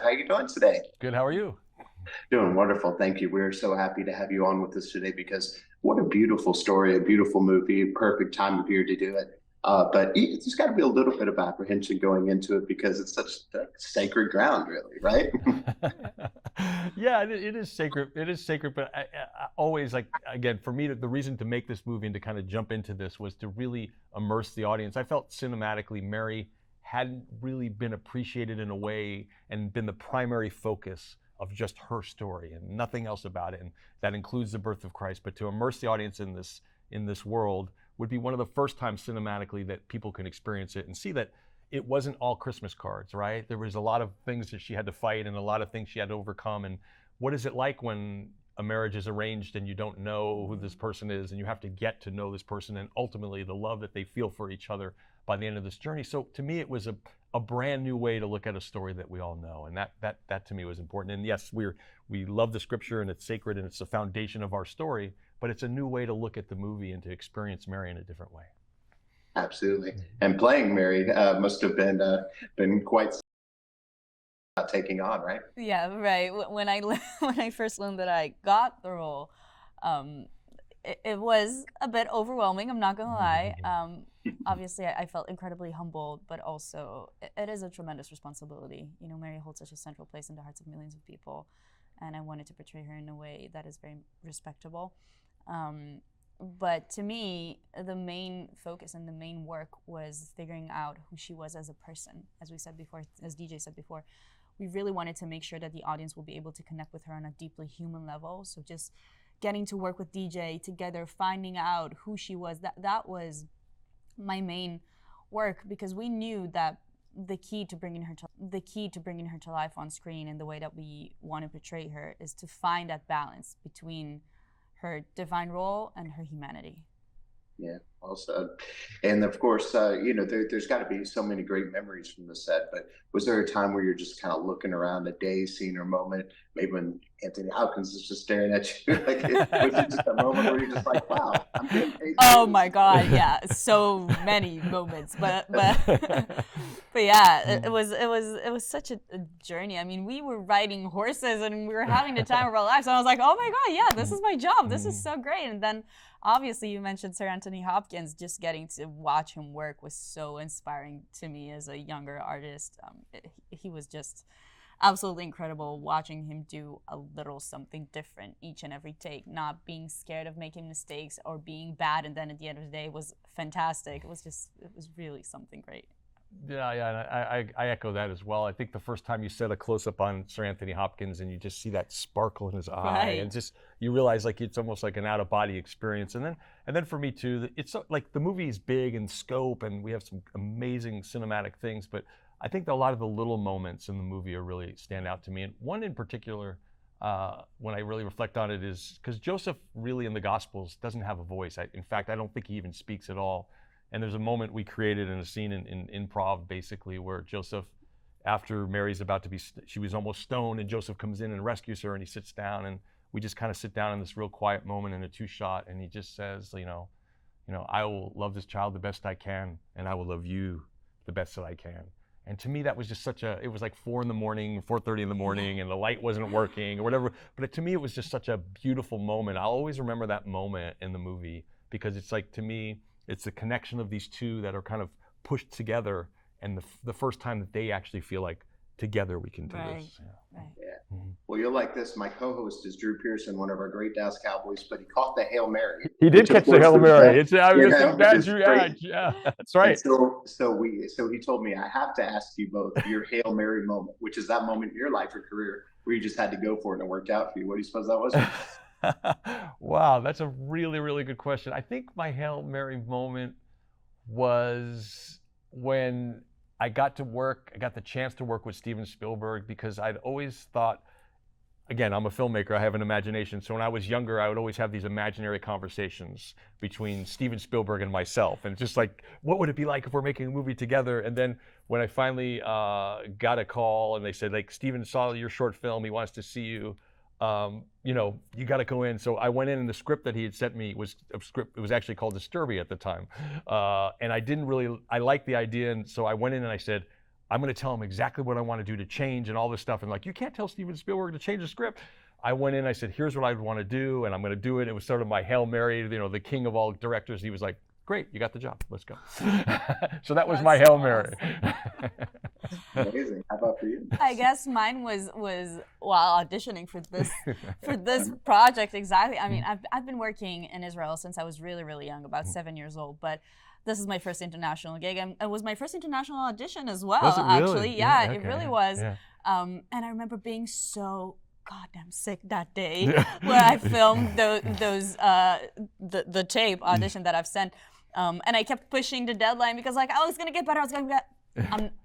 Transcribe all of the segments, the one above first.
How you doing today? Good. How are you? Doing wonderful. Thank you. We're so happy to have you on with us today because what a beautiful story, a beautiful movie, perfect time of year to do it. But there's got to be a little bit of apprehension going into it because it's such sacred ground, really, right? Yeah, it is sacred. It is sacred, but I always like again for me the reason to make this movie and to kind of jump into this was to really immerse the audience. I felt cinematically Mary hadn't really been appreciated in a way and been the primary focus of just her story and nothing else about it, and that includes the birth of Christ. But to immerse the audience in this world would be one of the first times cinematically that people can experience it and see that it wasn't all Christmas cards, right? There was a lot of things that she had to fight and a lot of things she had to overcome. And what is it like when a marriage is arranged and you don't know who this person is and you have to get to know this person and ultimately the love that they feel for each other by the end of this journey? So to me, it was a brand new way to look at a story that we all know. And that to me was important. And yes, we love the scripture and it's sacred and it's the foundation of our story, but it's a new way to look at the movie and to experience Mary in a different way. Absolutely. And playing Mary must have been quite taking on, right? Yeah, right. When when I first learned that I got the role, um, it was a bit overwhelming. I'm not gonna lie. Obviously, I felt incredibly humbled, but also it is a tremendous responsibility. You know, Mary holds such a central place in the hearts of millions of people, and I wanted to portray her in a way that is very respectable. Um, but to me, the main focus and the main work was figuring out who she was as a person. As we said before, as DJ said before, we really wanted to make sure that the audience will be able to connect with her on a deeply human level. So just getting to work with DJ together, finding out who she was, that was my main work, because we knew that the key to bringing her to life on screen in the way that we want to portray her is to find that balance between her divine role and her humanity. Yeah, well said. And of course, there's got to be so many great memories from the set. But was there a time where you're just kind of looking around a day, scene, or moment, maybe when Anthony Hopkins is just staring at you? Like, was it just a moment where you're just like, "Wow, I'm getting paid to Oh do this"? my God, yeah, so many moments, but but yeah, it was such a journey. I mean, we were riding horses and we were having the time of our lives. And I was like, oh my God, yeah, this is my job. This is so great. And then obviously you mentioned Sir Anthony Hopkins. Just getting to watch him work was so inspiring to me as a younger artist. He was just absolutely incredible, watching him do a little something different each and every take, not being scared of making mistakes or being bad, and then at the end of the day it was fantastic. It was really something great. Yeah, and I echo that as well. I think the first time you set a close up on Sir Anthony Hopkins and you just see that sparkle in his eye, Right. and just you realize like it's almost like an out of body experience. And then for me too, it's like the movie is big in scope and we have some amazing cinematic things, but I think that a lot of the little moments in the movie are really stand out to me. And one in particular, when I really reflect on it, is because Joseph really in the Gospels doesn't have a voice. In fact, I don't think he even speaks at all. And there's a moment we created in a scene in improv, basically, where Joseph, after Mary's about to be, she was almost stoned, and Joseph comes in and rescues her, and he sits down, and we just kind of sit down in this real quiet moment in a two-shot, and he just says, I will love this child the best I can, and I will love you the best that I can. And to me, that was just it was like 4 in the morning, 4:30 in the morning, and the light wasn't working or whatever. But to me, it was just such a beautiful moment. I'll always remember that moment in the movie because it's like, to me, it's the connection of these two that are kind of pushed together, and the first time that they actually feel like together we can do Right. this. Yeah. Right. Yeah. Well, you'll like this. My co-host is Drew Pearson, one of our great Dallas Cowboys, but he caught the Hail Mary, He did which of catch the course Hail was Mary. I was just which glad is you, great. yeah, that's And right. so he told me I have to ask you both your Hail Mary moment, which is that moment in your life or career where you just had to go for it and it worked out for you. What do you suppose that was? Wow, that's a really, really good question. I think my Hail Mary moment was when I got the chance to work with Steven Spielberg, because I'd always thought, again, I'm a filmmaker, I have an imagination. So when I was younger, I would always have these imaginary conversations between Steven Spielberg and myself. And just like, what would it be like if we're making a movie together? And then when I finally got a call and they said, like, Steven saw your short film, he wants to see you. You got to go in. So I went in, and the script that he had sent me was a script. It was actually called Disturbia at the time. And I liked the idea. And so I went in and I said, I'm going to tell him exactly what I want to do to change and all this stuff. And like, you can't tell Steven Spielberg to change the script. I went in, I said, here's what I want to do, and I'm going to do it. It was sort of my Hail Mary, you know, the king of all directors. He was like, great, you got the job, let's go. So that was my Hail Mary. Amazing. How about for you? I guess mine was while auditioning for this project. Exactly. I mean, I've been working in Israel since I was really, really young, about 7 years old, but this is my first international gig, and it was my first international audition as well. Was it really? Actually, yeah, okay. it really was. Yeah. And I remember being so goddamn sick that day where I filmed the tape audition that I've sent, and I kept pushing the deadline because like I was gonna get better. I was gonna get.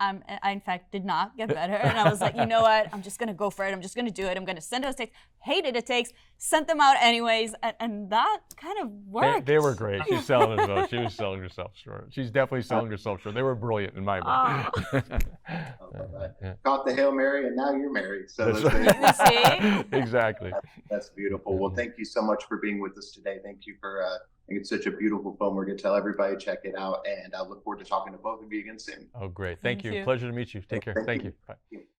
I in fact did not get better, and I was like, you know what? I'm just gonna go for it. I'm just gonna do it. I'm gonna send those takes. Hated the takes, sent them out anyways, and that kind of worked. They were great. She's selling herself. She was selling herself short. She's definitely selling herself short. They were brilliant in my book. Caught the Hail Mary, and now you're married. So That's right. Exactly. That's beautiful. Well, thank you so much for being with us today. Thank you for. I think it's such a beautiful film. We're going to tell everybody check it out, and I look forward to talking to both of you again soon. Oh, great. Thank you. you. Pleasure to meet you. Take care. Thank you. Bye.